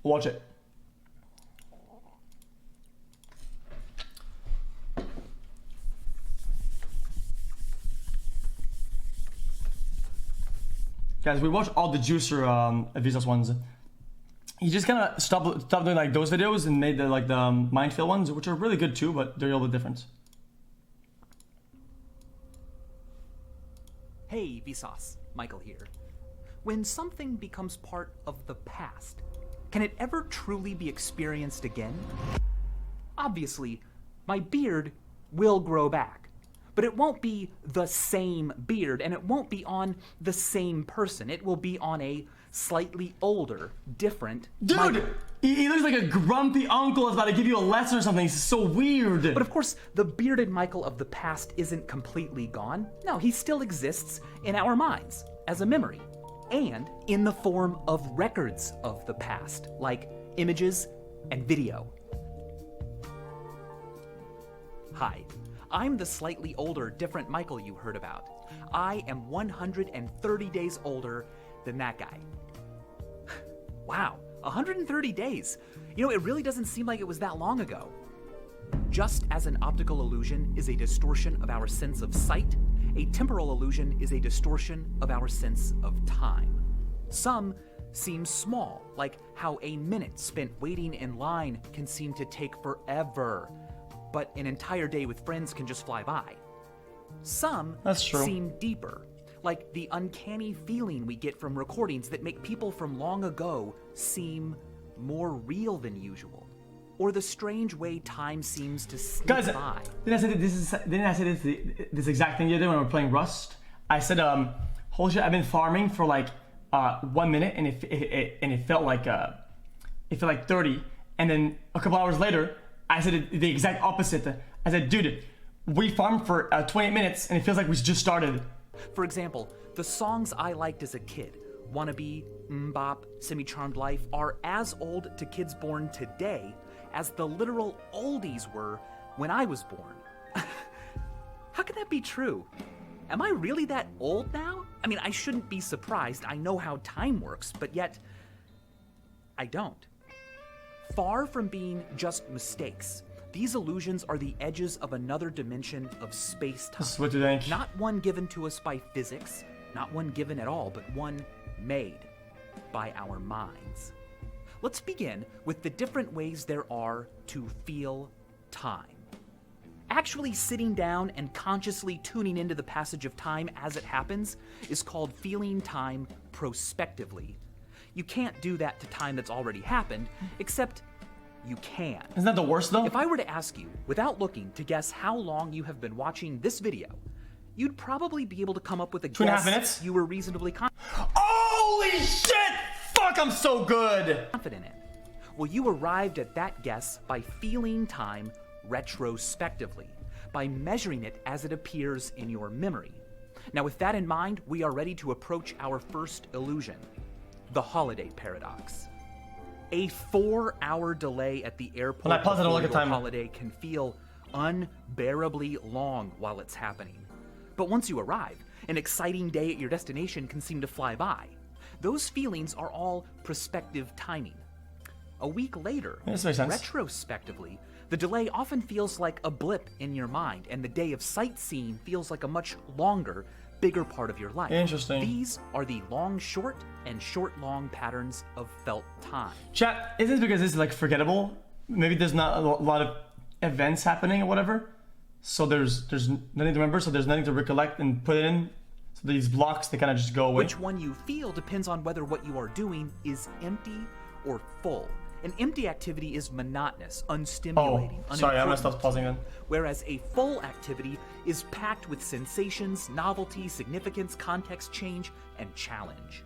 Watch it. Guys, we watched all the juicer Vsauce ones. He just kind of stopped doing like those videos and made the like the Mindfield ones, which are really good too, but they're a little bit different. Hey, Vsauce, Michael here. When something becomes part of the past, can it ever truly be experienced again? Obviously, my beard will grow back. But it won't be the same beard, and it won't be on the same person. It will be on a slightly older, different Michael. Dude, he looks like a grumpy uncle is about to give you a lesson or something. He's so weird. But of course, the bearded Michael of the past isn't completely gone. No, he still exists in our minds as a memory, and in the form of records of the past, like images and video. Hi. I'm the slightly older, different Michael you heard about. I am 130 days older than that guy. Wow, 130 days. You know, it really doesn't seem like it was that long ago. Just as an optical illusion is a distortion of our sense of sight, a temporal illusion is a distortion of our sense of time. Some seem small, like how a minute spent waiting in line can seem to take forever, but an entire day with friends can just fly by. Some seem deeper, like the uncanny feeling we get from recordings that make people from long ago seem more real than usual, or the strange way time seems to sneak by. Didn't I say this exact thing the other day when we were playing Rust? I said, holy shit, I've been farming for like 1 minute, and it felt like 30, and then a couple hours later, I said the exact opposite. I said, dude, we farmed for 28 minutes and it feels like we just started. For example, the songs I liked as a kid, Wannabe, Bop, Semi-Charmed Life, are as old to kids born today as the literal oldies were when I was born. How can that be true? Am I really that old now? I mean, I shouldn't be surprised. I know how time works, but yet I don't. Far from being just mistakes, these illusions are the edges of another dimension of space-time. What do you think? Not one given to us by physics, not one given at all, but one made by our minds. Let's begin with the different ways there are to feel time. Actually sitting down and consciously tuning into the passage of time as it happens is called feeling time prospectively. You can't do that to time that's already happened, except you can. Isn't that the worst though? If I were to ask you, without looking, to guess how long you have been watching this video, you'd probably be able to come up with a 2.5 minutes? You were reasonably Holy shit! Fuck, I'm so good! confident in. Well, you arrived at that guess by feeling time retrospectively, by measuring it as it appears in your memory. Now, with that in mind, we are ready to approach our first illusion. The holiday paradox. A 4-hour delay at the airport When I pause it, I don't look at before time. your holiday can feel unbearably long while it's happening. But once you arrive, an exciting day at your destination can seem to fly by. Those feelings are all prospective timing. A week later, This makes sense. retrospectively, the delay often feels like a blip in your mind, and the day of sightseeing feels like a much longer, bigger part of your life. Interesting. These are the long-short and short-long patterns of felt time. Chat, is this because this is like forgettable? Maybe there's not a lot of events happening or whatever, so there's nothing to remember, so there's nothing to recollect and put in. So these blocks, they kind of just go away. Which one you feel depends on whether what you are doing is empty or full. An empty activity is monotonous, unstimulating, sorry, I'm gonna stop unimportant. pausing then. Whereas a full activity is packed with sensations, novelty, significance, context change, and challenge.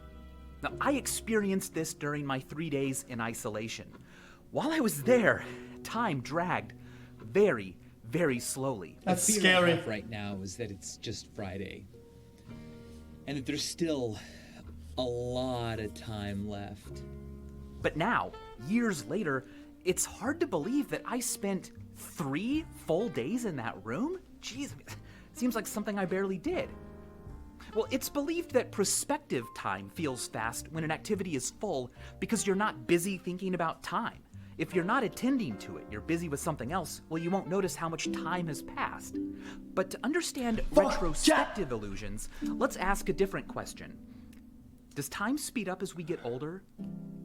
Now, I experienced this during my 3 days in isolation. While I was there, time dragged very, very slowly. That's The fear scary. I have right now is that it's just Friday, and that there's still a lot of time left. But now, years later, it's hard to believe that I spent 3 full days in that room? Jeez, it seems like something I barely did. Well, it's believed that prospective time feels fast when an activity is full because you're not busy thinking about time. If you're not attending to it, you're busy with something else, well, you won't notice how much time has passed. But to understand retrospective illusions, let's ask a different question. Does time speed up as we get older?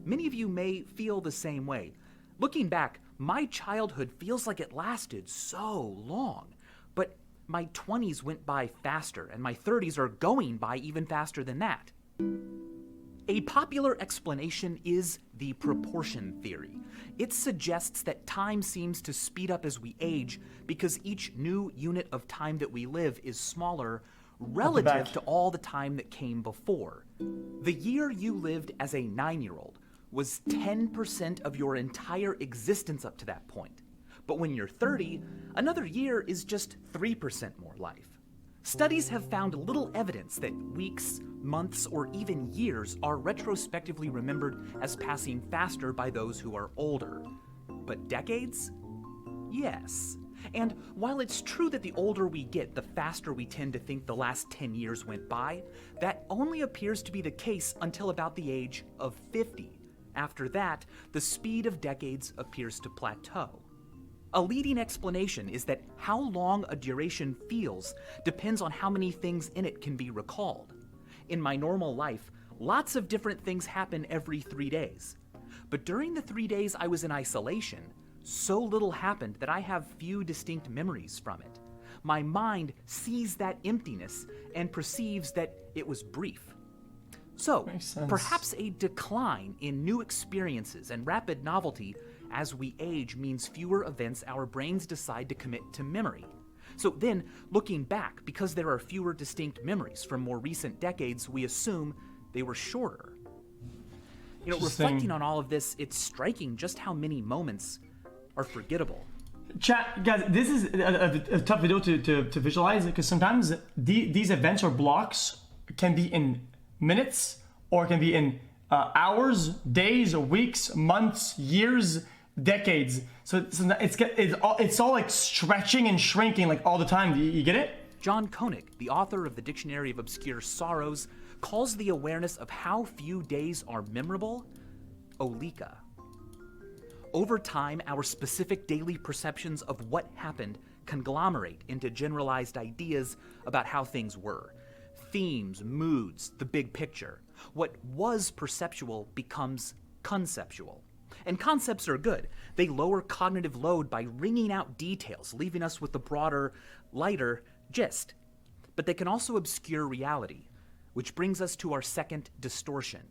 Many of you may feel the same way. Looking back, my childhood feels like it lasted so long, but my 20s went by faster, and my 30s are going by even faster than that. A popular explanation is the proportion theory. It suggests that time seems to speed up as we age because each new unit of time that we live is smaller relative to all the time that came before. The year you lived as a 9-year-old was 10% of your entire existence up to that point. But when you're 30, another year is just 3% more life. Studies have found little evidence that weeks, months, or even years are retrospectively remembered as passing faster by those who are older. But decades? Yes. And while it's true that the older we get, the faster we tend to think the last 10 years went by, that only appears to be the case until about the age of 50. After that, the speed of decades appears to plateau. A leading explanation is that how long a duration feels depends on how many things in it can be recalled. In my normal life, lots of different things happen every 3 days. But during the 3 days I was in isolation, so little happened that I have few distinct memories from it. My mind sees that emptiness and perceives that it was brief. So, perhaps a decline in new experiences and rapid novelty as we age means fewer events our brains decide to commit to memory. So then, looking back, because there are fewer distinct memories from more recent decades, we assume they were shorter. You know, reflecting on all of this, it's striking just how many moments are forgettable. Chat, guys, this is a tough video to visualize because sometimes these events or blocks can be in minutes or can be in hours, days, weeks, months, years, decades. So it's all like stretching and shrinking like all the time. You get it? John Koenig, the author of the Dictionary of Obscure Sorrows, calls the awareness of how few days are memorable oleka. Over time, our specific daily perceptions of what happened conglomerate into generalized ideas about how things were. Themes, moods, the big picture. What was perceptual becomes conceptual. And concepts are good. They lower cognitive load by wringing out details, leaving us with the broader, lighter gist. But they can also obscure reality, which brings us to our second distortion,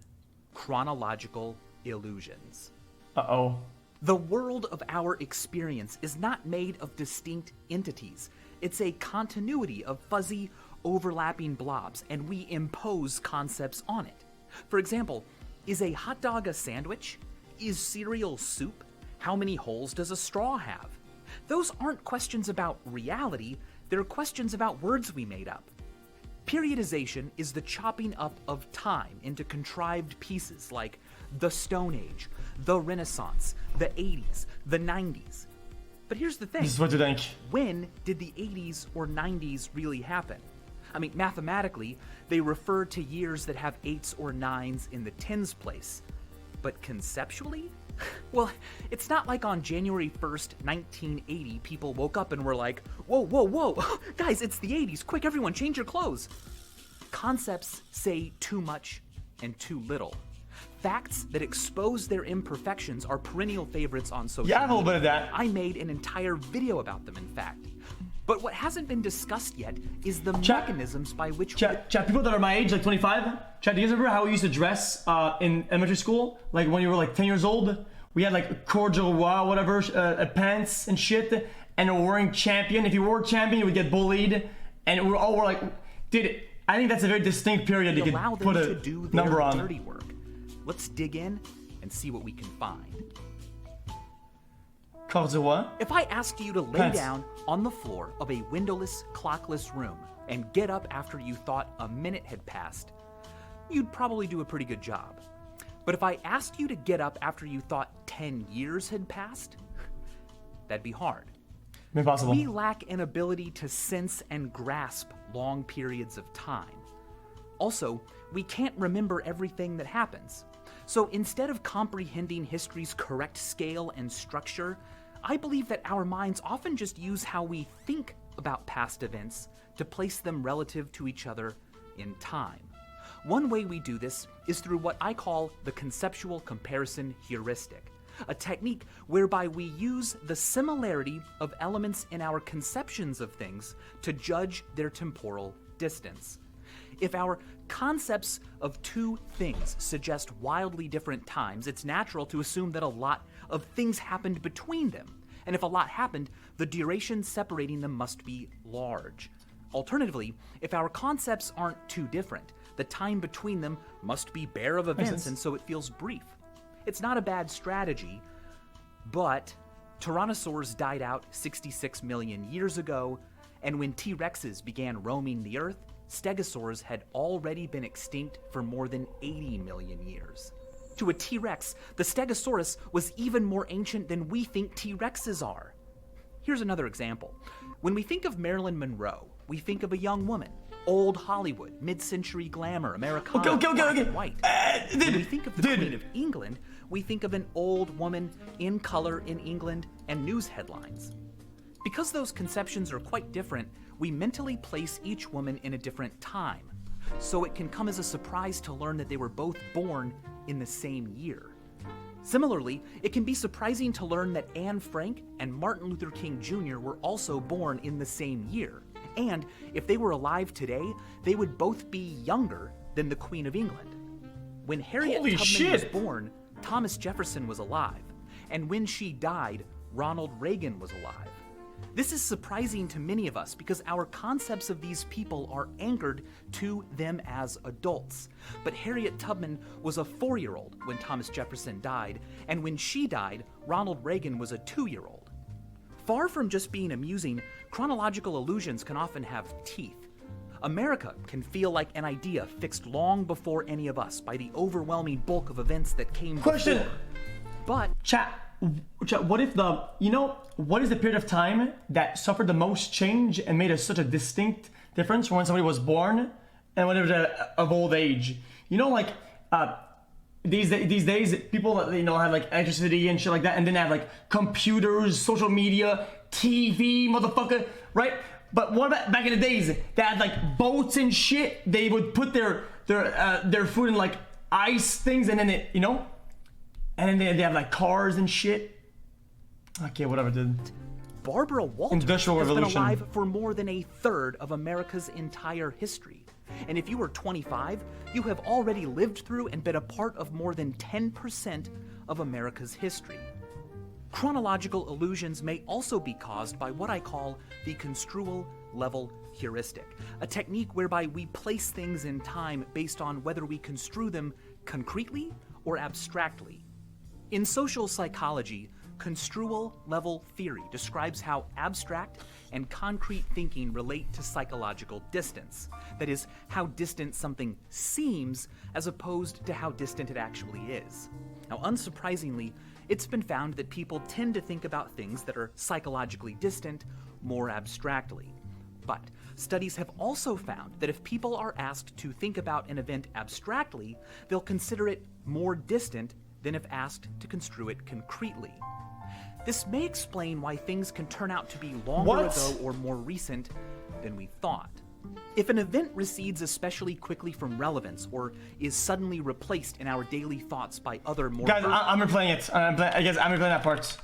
chronological illusions. Uh-oh. The world of our experience is not made of distinct entities. It's a continuity of fuzzy, overlapping blobs, and we impose concepts on it. For example, is a hot dog a sandwich? Is cereal soup? How many holes does a straw have? Those aren't questions about reality, they're questions about words we made up. Periodization is the chopping up of time into contrived pieces like the Stone Age, the Renaissance, the 80s, the 90s. But here's the thing. This is what you think. When did the 80s or 90s really happen? I mean, mathematically, they refer to years that have 8s or 9s in the tens place. But conceptually? Well, it's not like on January 1st, 1980, people woke up and were like, whoa, whoa, whoa, guys, it's the 80s, quick, everyone, change your clothes. Concepts say too much and too little. Facts that expose their imperfections are perennial favorites on social media. Yeah, a little bit of that. I made an entire video about them, in fact. But what hasn't been discussed yet is the mechanisms by which Chat, people that are my age, like 25, Chat, do you guys remember how we used to dress in elementary school? Like when you were like 10 years old? We had like cordial, whatever, pants and shit, and we're wearing Champion. If you wore Champion, you would get bullied. And we're like, dude, I think that's a very distinct period you could put a number on. Dirty work. Let's dig in and see what we can find. What? If I asked you to lay down on the floor of a windowless, clockless room and get up after you thought a minute had passed, you'd probably do a pretty good job. But if I asked you to get up after you thought 10 years had passed, that'd be hard. Impossible. We lack an ability to sense and grasp long periods of time. Also, we can't remember everything that happens. So instead of comprehending history's correct scale and structure, I believe that our minds often just use how we think about past events to place them relative to each other in time. One way we do this is through what I call the conceptual comparison heuristic, a technique whereby we use the similarity of elements in our conceptions of things to judge their temporal distance. If our concepts of two things suggest wildly different times, it's natural to assume that a lot of things happened between them. And if a lot happened, the duration separating them must be large. Alternatively, if our concepts aren't too different, the time between them must be bare of events, and so it feels brief. It's not a bad strategy, but tyrannosaurs died out 66 million years ago, and when T-Rexes began roaming the Earth, stegosaurs had already been extinct for more than 80 million years. To a T-Rex, the Stegosaurus was even more ancient than we think T-Rexes are. Here's another example. When we think of Marilyn Monroe, we think of a young woman. Old Hollywood, mid-century glamour, Americana, black and white. When we think of the Queen of England, we think of an old woman in color in England and news headlines. Because those conceptions are quite different, we mentally place each woman in a different time. So it can come as a surprise to learn that they were both born in the same year. Similarly, it can be surprising to learn that Anne Frank and Martin Luther King Jr. were also born in the same year. And if they were alive today, they would both be younger than the Queen of England. When Harriet Tubman was born, Thomas Jefferson was alive. And when she died, Ronald Reagan was alive. This is surprising to many of us because our concepts of these people are anchored to them as adults. But Harriet Tubman was a 4-year-old when Thomas Jefferson died, and when she died, Ronald Reagan was a 2-year-old. Far from just being amusing, chronological illusions can often have teeth. America can feel like an idea fixed long before any of us by the overwhelming bulk of events that came before. But Chat, what if what is the period of time that suffered the most change and made such a distinct difference from when somebody was born and when they were of old age? These days, people have like electricity and shit like that, and then they have like computers, social media, TV, motherfucker, right? But what about back in the days? They had like boats and shit. They would put their food in like ice things, and then and then they have like cars and shit. Okay, whatever, dude. Barbara Walters Industrial has Revolution. been alive for more than a third of America's entire history. And if you were 25, you have already lived through and been a part of more than 10% of America's history. Chronological illusions may also be caused by what I call the construal level heuristic, a technique whereby we place things in time based on whether we construe them concretely or abstractly. In social psychology, construal level theory describes how abstract and concrete thinking relate to psychological distance. That is, how distant something seems as opposed to how distant it actually is. Now, unsurprisingly, it's been found that people tend to think about things that are psychologically distant more abstractly. But studies have also found that if people are asked to think about an event abstractly, they'll consider it more distant than if asked to construe it concretely. This may explain why things can turn out to be longer ago or more recent than we thought. If an event recedes especially quickly from relevance or is suddenly replaced in our daily thoughts by other more... Guys, I'm replaying it. I guess I'm replaying that part.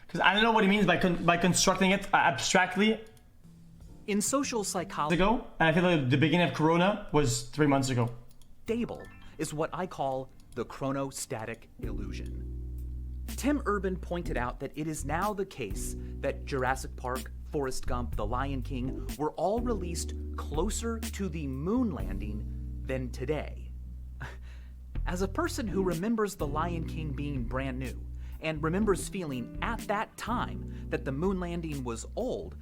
Because I don't know what he means by constructing it abstractly. In social psychology... Ago, and I feel like the beginning of Corona was 3 months ago. Stable is what I call the chronostatic illusion. Tim Urban pointed out that it is now the case that Jurassic Park, Forrest Gump, The Lion King were all released closer to the moon landing than today. As a person who remembers The Lion King being brand new and remembers feeling at that time that the moon landing was old,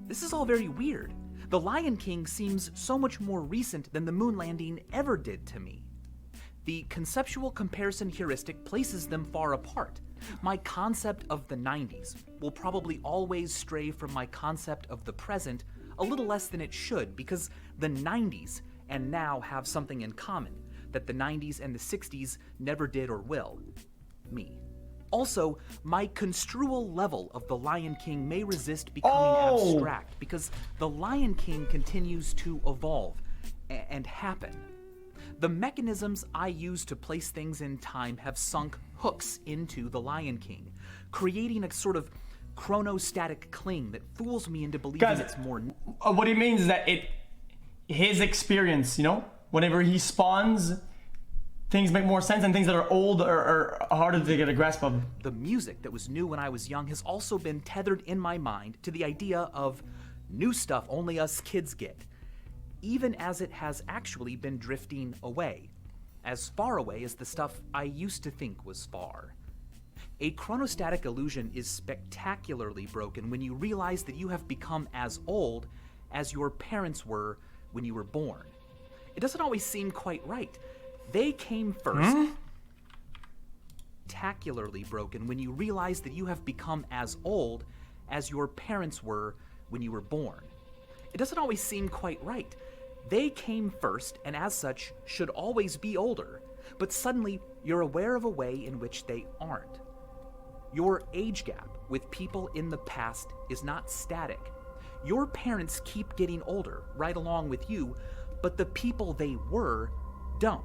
this is all very weird. The Lion King seems so much more recent than the moon landing ever did to me. The conceptual comparison heuristic places them far apart. My concept of the 90s will probably always stray from my concept of the present a little less than it should because the 90s and now have something in common that the 90s and the 60s never did or will. Me. Also, my construal level of The Lion King may resist becoming abstract because The Lion King continues to evolve and happen. The mechanisms I use to place things in time have sunk hooks into The Lion King, creating a sort of chronostatic cling that fools me into believing it's more... What he means is that his experience, you know, whenever he spawns, things make more sense, and things that are old are harder to get a grasp of. The music that was new when I was young has also been tethered in my mind to the idea of new stuff only us kids get, even as it has actually been drifting away, as far away as the stuff I used to think was far. A chronostatic illusion is spectacularly broken when you realize that you have become as old as your parents were when you were born. It doesn't always seem quite right. They came first. Spectacularly broken when you realize that you have become as old as your parents were when you were born. It doesn't always seem quite right. They came first, and as such, should always be older, but suddenly you're aware of a way in which they aren't. Your age gap with people in the past is not static. Your parents keep getting older right along with you, but the people they were don't.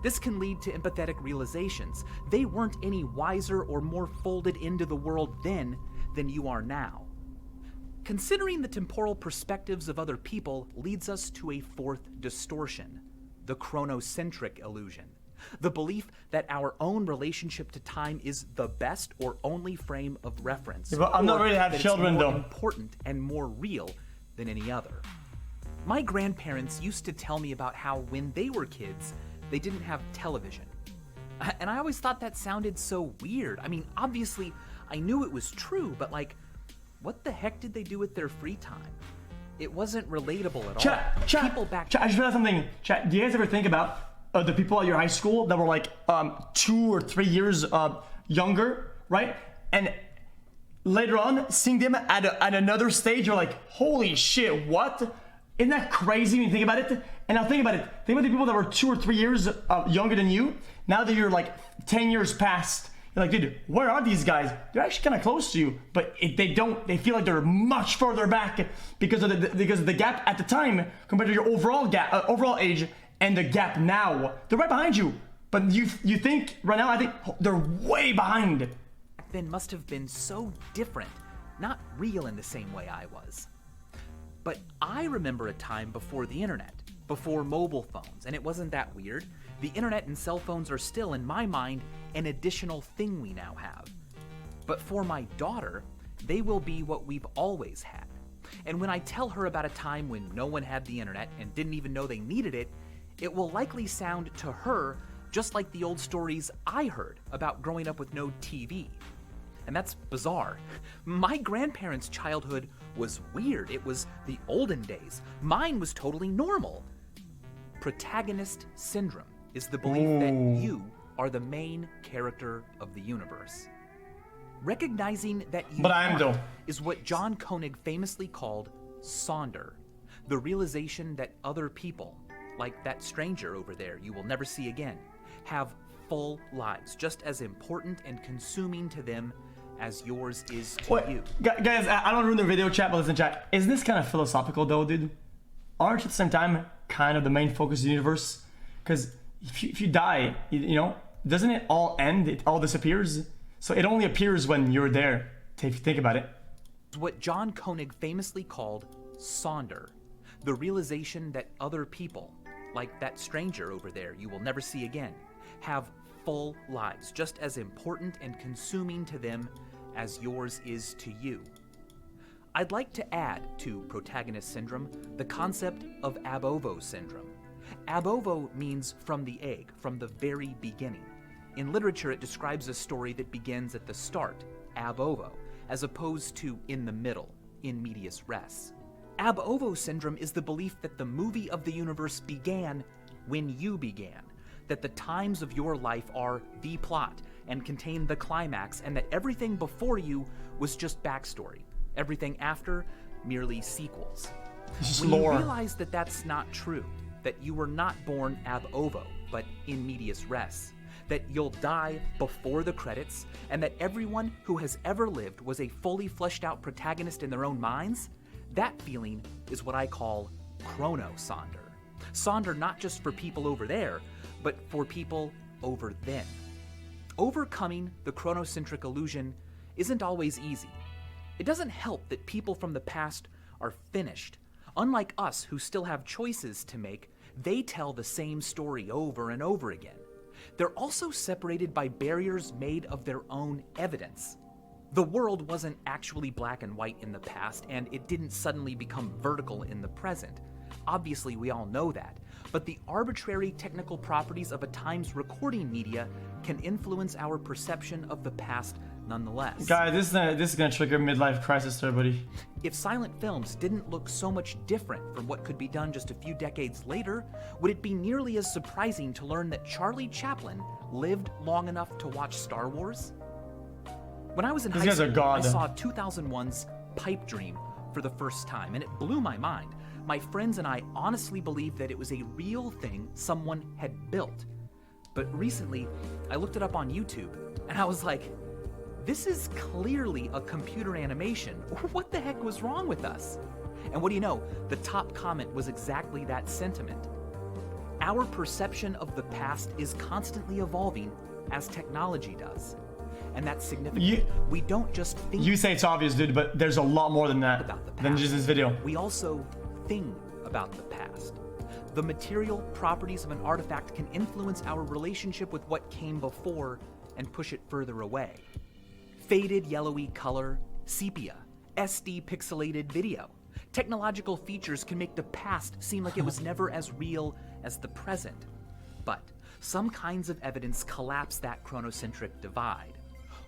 This can lead to empathetic realizations. They weren't any wiser or more folded into the world then than you are now. Considering the temporal perspectives of other people leads us to a fourth distortion, the chronocentric illusion. The belief that our own relationship to time is the best or only frame of reference. Yeah, but I'm not ready to have that children, it's more though. important and more real than any other. My grandparents used to tell me about how when they were kids, they didn't have television. And I always thought that sounded so weird. I mean, obviously, I knew it was true, but like, what the heck did they do with their free time? It wasn't relatable at all. People back I just realized something. Chat, do you guys ever think about the people at your high school that were like 2 or 3 years younger, right? And later on, seeing them at another stage, you're like, holy shit, what? Isn't that crazy when you think about it? And now think about it. Think about the people that were 2 or 3 years younger than you. Now that you're like 10 years past, you're like, dude, where are these guys? They're actually kind of close to you, but they feel like they're much further back because of the gap at the time compared to your overall age and the gap now. They're right behind you, but you think right now, I think they're way behind. then must have been so different, not real in the same way I was. But I remember a time before the internet, before mobile phones, and it wasn't that weird. The internet and cell phones are still, in my mind, an additional thing we now have. But for my daughter, they will be what we've always had. And when I tell her about a time when no one had the internet and didn't even know they needed it, it will likely sound to her just like the old stories I heard about growing up with no TV. And that's bizarre. My grandparents' childhood was weird. It was the olden days. Mine was totally normal. Protagonist syndrome is the belief that you are the main character of the universe. Recognizing that you aren't is what John Koenig famously called Sonder, the realization that other people, like that stranger over there you will never see again, have full lives, just as important and consuming to them as yours is to you. Guys, I don't ruin the video chat, but listen, chat. Isn't this kind of philosophical though, dude? Aren't you at the same time kind of the main focus of the universe? Because if you die, you know, doesn't it all end? It all disappears? So it only appears when you're there, if you think about it. What John Koenig famously called Sonder, the realization that other people, like that stranger over there you will never see again, have full lives, just as important and consuming to them as yours is to you. I'd like to add to protagonist syndrome the concept of ab ovo syndrome. Ab ovo means from the egg, from the very beginning. In literature, it describes a story that begins at the start, ab ovo, as opposed to in the middle, in medias res. Ab ovo syndrome is the belief that the movie of the universe began when you began, that the times of your life are the plot and contain the climax, and that everything before you was just backstory. Everything after, merely sequels. When you realize that that's not true, that you were not born ab ovo, but in medias res, that you'll die before the credits, and that everyone who has ever lived was a fully fleshed out protagonist in their own minds, that feeling is what I call chronosonder. Sonder not just for people over there, but for people over then. Overcoming the chronocentric illusion isn't always easy. It doesn't help that people from the past are finished. Unlike us who still have choices to make, they tell the same story over and over again. They're also separated by barriers made of their own evidence. The world wasn't actually black and white in the past, and it didn't suddenly become vertical in the present. Obviously, we all know that. But the arbitrary technical properties of a time's recording media can influence our perception of the past nonetheless. Guys, this is gonna trigger midlife crisis to everybody. If silent films didn't look so much different from what could be done just a few decades later, would it be nearly as surprising to learn that Charlie Chaplin lived long enough to watch Star Wars? When I was in high school, I saw 2001's Pipe Dream for the first time, and it blew my mind. My friends and I honestly believed that it was a real thing someone had built. But recently, I looked it up on YouTube, and I was like, this is clearly a computer animation. What the heck was wrong with us? And what do you know? The top comment was exactly that sentiment. Our perception of the past is constantly evolving as technology does. And that's significant. We don't just think. You say it's obvious, dude, but there's a lot more than that. Than just this video. We also think about the past. The material properties of an artifact can influence our relationship with what came before and push it further away. Faded yellowy color, sepia, SD pixelated video. Technological features can make the past seem like it was never as real as the present. But some kinds of evidence collapse that chronocentric divide.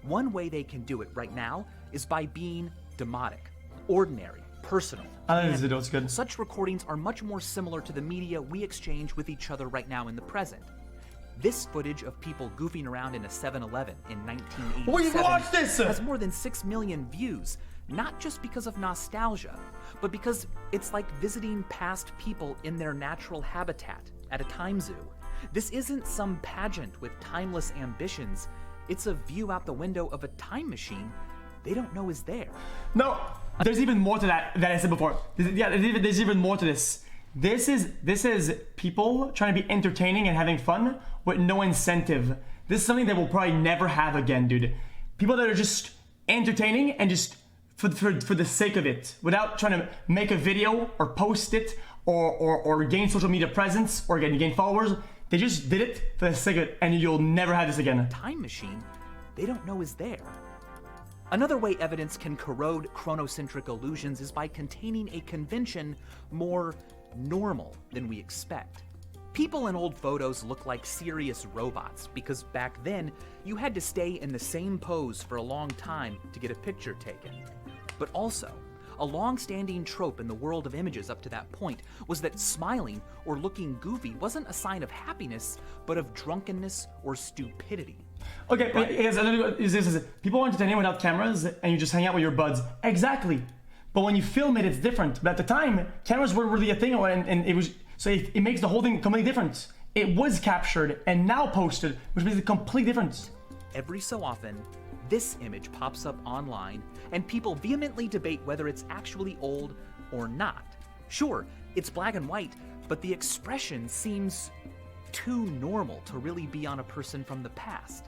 One way they can do it right now is by being demotic, ordinary, personal. I think this video is good. Such recordings are much more similar to the media we exchange with each other right now in the present. This footage of people goofing around in a 7-Eleven in 1987 has more than 6 million views, not just because of nostalgia, but because it's like visiting past people in their natural habitat at a time zoo. This isn't some pageant with timeless ambitions. It's a view out the window of a time machine they don't know is there. No, there's even more to that I said before. There's even more to this. This is people trying to be entertaining and having fun with no incentive. This is something that we'll probably never have again, dude. People that are just entertaining and just for the sake of it, without trying to make a video or post it or gain social media presence or gain followers. They just did it for the sake of it, and you'll never have this again. Time machine they don't know is there. Another way evidence can corrode chronocentric illusions is by containing a convention more normal than we expect. People in old photos look like serious robots because back then you had to stay in the same pose for a long time to get a picture taken. But also, a long-standing trope in the world of images up to that point was that smiling or looking goofy wasn't a sign of happiness, but of drunkenness or stupidity. Okay, people are entertaining without cameras and you just hang out with your buds. Exactly. But when you film it, it's different. But at the time, cameras weren't really a thing, and it was so it makes the whole thing completely different. It was captured and now posted, which makes it completely different. Every so often, this image pops up online, and people vehemently debate whether it's actually old or not. Sure, it's black and white, but the expression seems too normal to really be on a person from the past.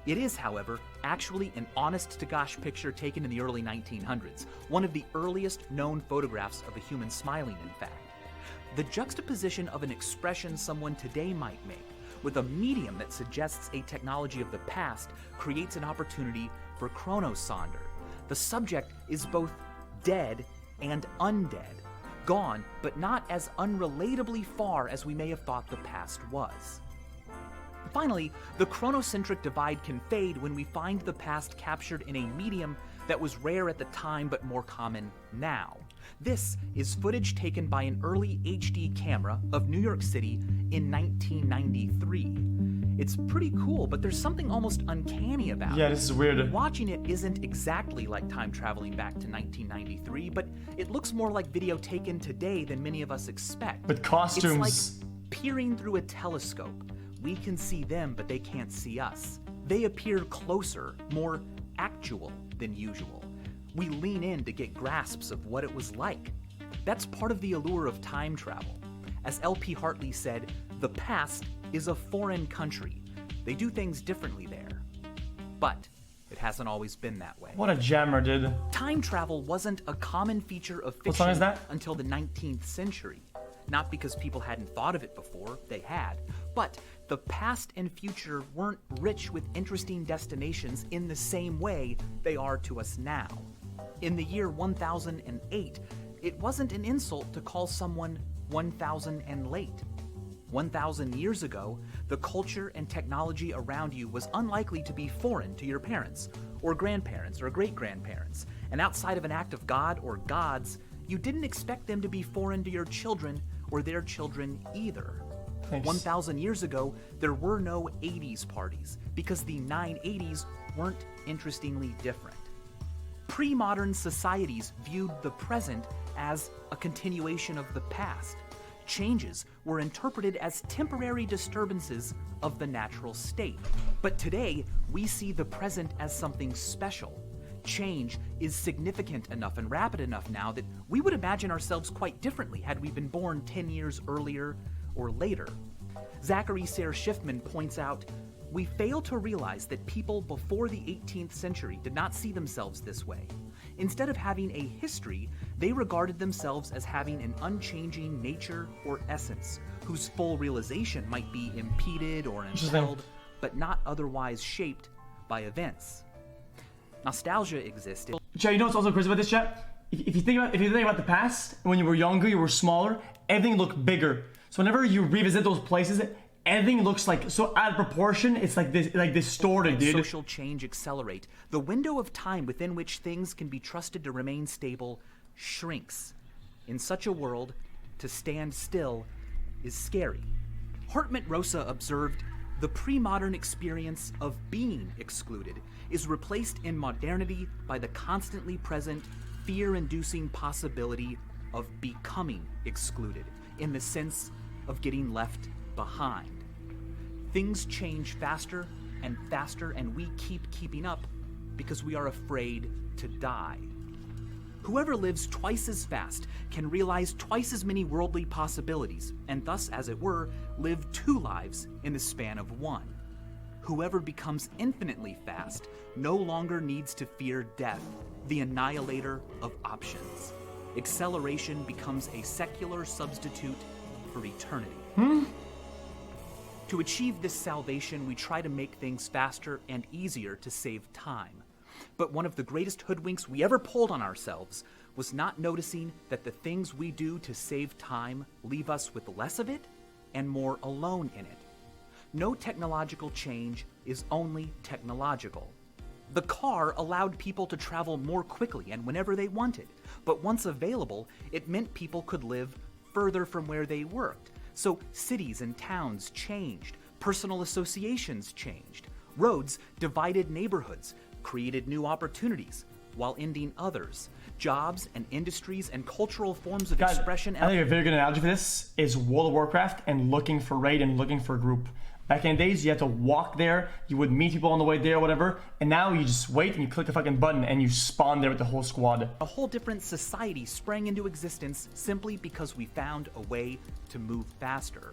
It is, however, actually an honest-to-gosh picture taken in the early 1900s, one of the earliest known photographs of a human smiling, in fact. The juxtaposition of an expression someone today might make with a medium that suggests a technology of the past creates an opportunity for chronosonder. The subject is both dead and undead, gone, but not as unrelatably far as we may have thought the past was. Finally, the chronocentric divide can fade when we find the past captured in a medium that was rare at the time but more common now. This is footage taken by an early HD camera of New York City in 1993. It's pretty cool, but there's something almost uncanny about it. Yeah, this is weird. Watching it isn't exactly like time traveling back to 1993, but it looks more like video taken today than many of us expect. With costumes. It's like Peering through a telescope, we can see them, but they can't see us. They appear closer, more actual than usual. We lean in to get grasps of what it was like. That's part of the allure of time travel. As L.P. Hartley said, the past is a foreign country. They do things differently there. But it hasn't always been that way. What a jammer, dude. Time travel wasn't a common feature of What song is fiction that? until the 19th century. Not because people hadn't thought of it before, they had, but the past and future weren't rich with interesting destinations in the same way they are to us now. In the year 1008, it wasn't an insult to call someone 1000 and late. 1,000 years ago, the culture and technology around you was unlikely to be foreign to your parents, or grandparents, or great-grandparents. And outside of an act of God or gods, you didn't expect them to be foreign to your children or their children either. Thanks. 1,000 years ago, there were no 80s parties because the 980s weren't interestingly different. Pre-modern societies viewed the present as a continuation of the past. Changes were interpreted as temporary disturbances of the natural state. But today, we see the present as something special. Change is significant enough and rapid enough now that we would imagine ourselves quite differently had we been born 10 years earlier or later. Zachary Sayre Schiffman points out, we fail to realize that people before the 18th century did not see themselves this way. Instead of having a history, they regarded themselves as having an unchanging nature or essence, whose full realization might be impeded or impelled, but not otherwise shaped by events. Nostalgia existed. Chat, you know what's also crazy about this, chat? If you think about the past, when you were younger, you were smaller, everything looked bigger. So whenever you revisit those places, everything looks like so out of proportion. It's like this, like distorted, dude. Social change accelerate. The window of time within which things can be trusted to remain stable shrinks. In such a world, to stand still is scary. Hartmut Rosa observed, the pre-modern experience of being excluded is replaced in modernity by the constantly present, fear-inducing possibility of becoming excluded, in the sense of getting left behind. Things change faster, and we keep keeping up because we are afraid to die. Whoever lives twice as fast can realize twice as many worldly possibilities, and thus, as it were, live two lives in the span of one. Whoever becomes infinitely fast no longer needs to fear death, the annihilator of options. Acceleration becomes a secular substitute for eternity. To achieve this salvation, we try to make things faster and easier to save time. But one of the greatest hoodwinks we ever pulled on ourselves was not noticing that the things we do to save time leave us with less of it and more alone in it. No technological change is only technological. The car allowed people to travel more quickly and whenever they wanted, but once available, it meant people could live further from where they worked. So cities and towns changed, personal associations changed, roads divided neighborhoods, created new opportunities, while ending others. Jobs and industries and cultural forms of expression. I think a very good analogy for this is World of Warcraft and looking for raid and looking for a group. Back in the days, you had to walk there, you would meet people on the way there or whatever, and now you just wait and you click a fucking button and you spawn there with the whole squad. A whole different society sprang into existence simply because we found a way to move faster.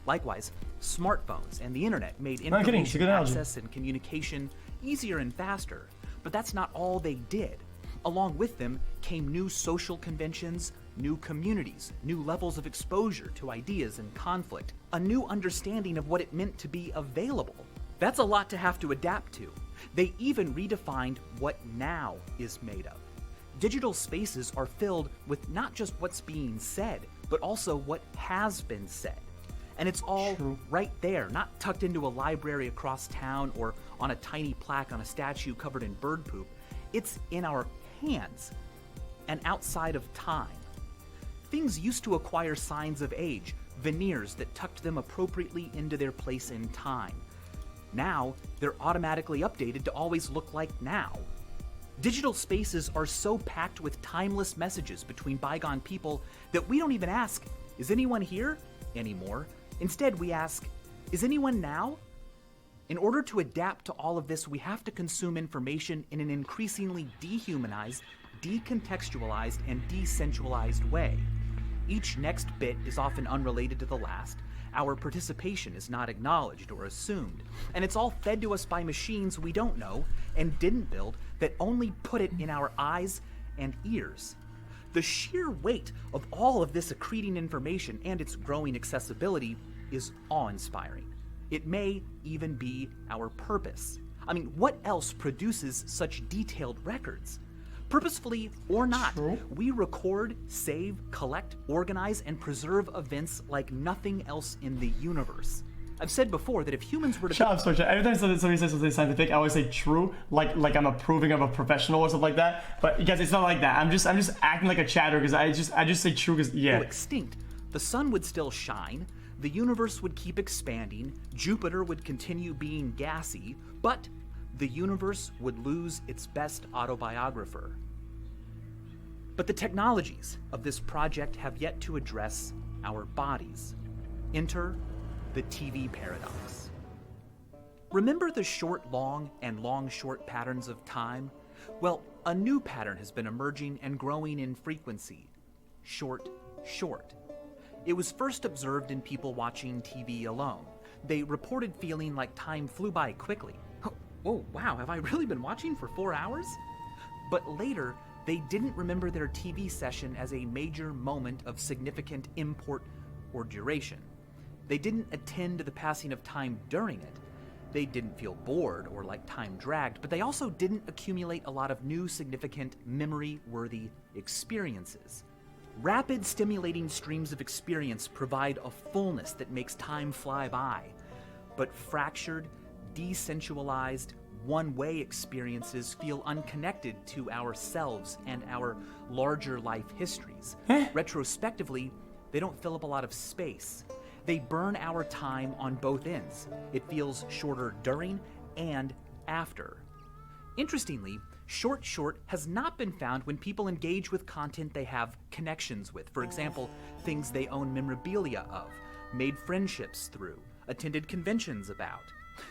Likewise, smartphones and the internet made information access and communication easier and faster, but that's not all they did. Along with them came new social conventions, new communities, new levels of exposure to ideas and conflict, a new understanding of what it meant to be available. That's a lot to have to adapt to. They even redefined what now is made of. Digital spaces are filled with not just what's being said, but also what has been said. And it's all right there, not tucked into a library across town or on a tiny plaque on a statue covered in bird poop. It's in our hands and outside of time. Things used to acquire signs of age, veneers that tucked them appropriately into their place in time. Now, they're automatically updated to always look like now. Digital spaces are so packed with timeless messages between bygone people that we don't even ask, is anyone here? anymore. Instead, we ask, is anyone now? In order to adapt to all of this, we have to consume information in an increasingly dehumanized, decontextualized, and desensualized way. Each next bit is often unrelated to the last. Our participation is not acknowledged or assumed, and it's all fed to us by machines we don't know and didn't build that only put it in our eyes and ears. The sheer weight of all of this accreting information and its growing accessibility is awe-inspiring. It may even be our purpose. I mean, what else produces such detailed records? Purposefully or not, we record, save, collect, organize, and preserve events like nothing else in the universe. I've said before that if humans were to— Shut up, Sorcha. Every time somebody says something scientific, I always say true, like I'm approving of a professional or something like that. But guys, it's not like that. I'm just acting like a chatter because I just say true because yeah. Extinct, the sun would still shine, the universe would keep expanding, Jupiter would continue being gassy, but the universe would lose its best autobiographer. But the technologies of this project have yet to address our bodies. Enter the TV paradox. Remember the short-long and long-short patterns of time? Well, a new pattern has been emerging and growing in frequency. Short-short. It was first observed in people watching TV alone. They reported feeling like time flew by quickly. Oh, wow, have I really been watching for 4 hours? But later, they didn't remember their TV session as a major moment of significant import or duration. They didn't attend to the passing of time during it. They didn't feel bored or like time dragged, but they also didn't accumulate a lot of new, significant, memory-worthy experiences. Rapid, stimulating streams of experience provide a fullness that makes time fly by, but fractured, desensualized, one-way experiences feel unconnected to ourselves and our larger life histories. Retrospectively, they don't fill up a lot of space. They burn our time on both ends. It feels shorter during and after. Interestingly, short has not been found when people engage with content they have connections with. For example, things they own memorabilia of, made friendships through, attended conventions about.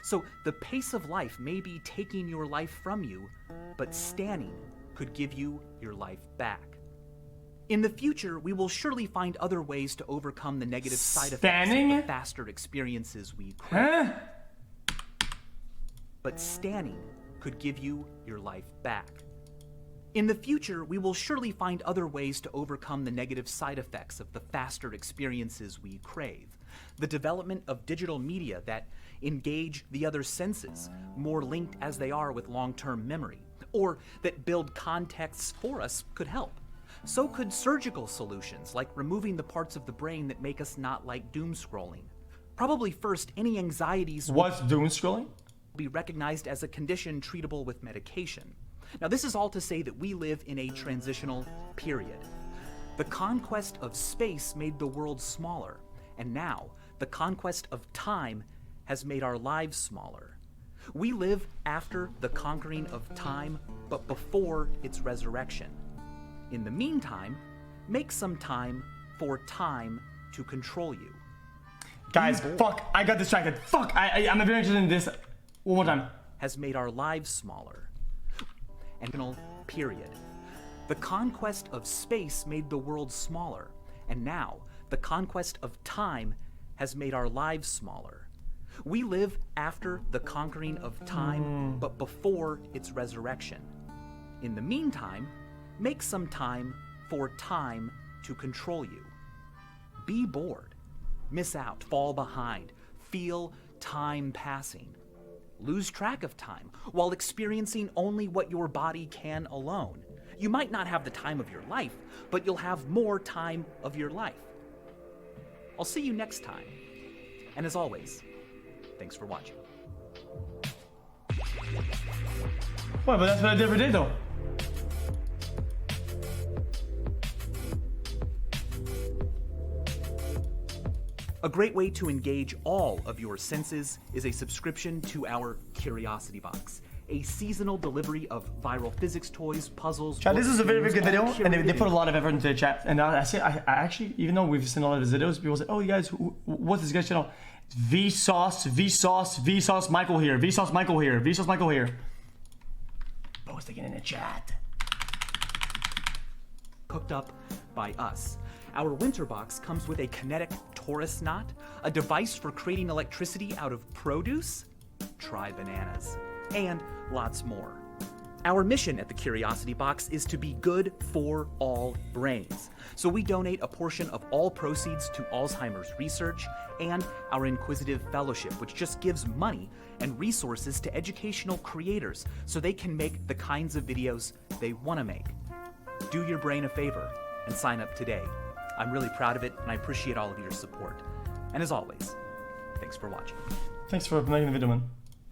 So the pace of life may be taking your life from you, but standing could give you your life back. In the future, we will surely find other ways to overcome the negative side effects of the faster experiences we crave. But standing could give you your life back. In the future, we will surely find other ways to overcome the negative side effects of the faster experiences we crave. The development of digital media that engage the other senses, more linked as they are with long-term memory, or that build contexts for us, could help. So could surgical solutions, like removing the parts of the brain that make us not like doom scrolling. Probably first, any anxieties— What's doom scrolling? Be recognized as a condition treatable with medication. Now, this is all to say that we live in a transitional period. The conquest of space made the world smaller, and now the conquest of time has made our lives smaller. We live after the conquering of time, but before its resurrection. In the meantime, make some time for time to control you. Guys, fuck, I got distracted. Fuck, I'm very interested in this. One more time. Has made our lives smaller. And period. The conquest of space made the world smaller, and now the conquest of time has made our lives smaller. We live after the conquering of time, but before its resurrection. In the meantime, make some time for time to control you. Be bored, miss out, fall behind, feel time passing. Lose track of time while experiencing only what your body can alone. You might not have the time of your life, but you'll have more time of your life. I'll see you next time. And as always, thanks for watching. Well, but that's what I did every day though. A great way to engage all of your senses is a subscription to our Curiosity Box. a seasonal delivery of viral physics toys, puzzles. Chat, this is a very, very good games, video, all and they curated put a lot of effort into the chat. And I actually, even though we've seen a lot of his videos, people say, "Oh, you guys, what's this guy's channel?" It's Vsauce, Michael here, Vsauce Michael here. Posting it in the chat. Cooked up by us. Our winter box comes with a kinetic torus knot, a device for creating electricity out of produce. Try bananas. And lots more. Our mission at the Curiosity Box is to be good for all brains. So we donate a portion of all proceeds to Alzheimer's research and our Inquisitive Fellowship, which just gives money and resources to educational creators so they can make the kinds of videos they want to make. Do your brain a favor and sign up today. I'm really proud of it, and I appreciate all of your support. And as always, thanks for watching. Thanks for making the video, man.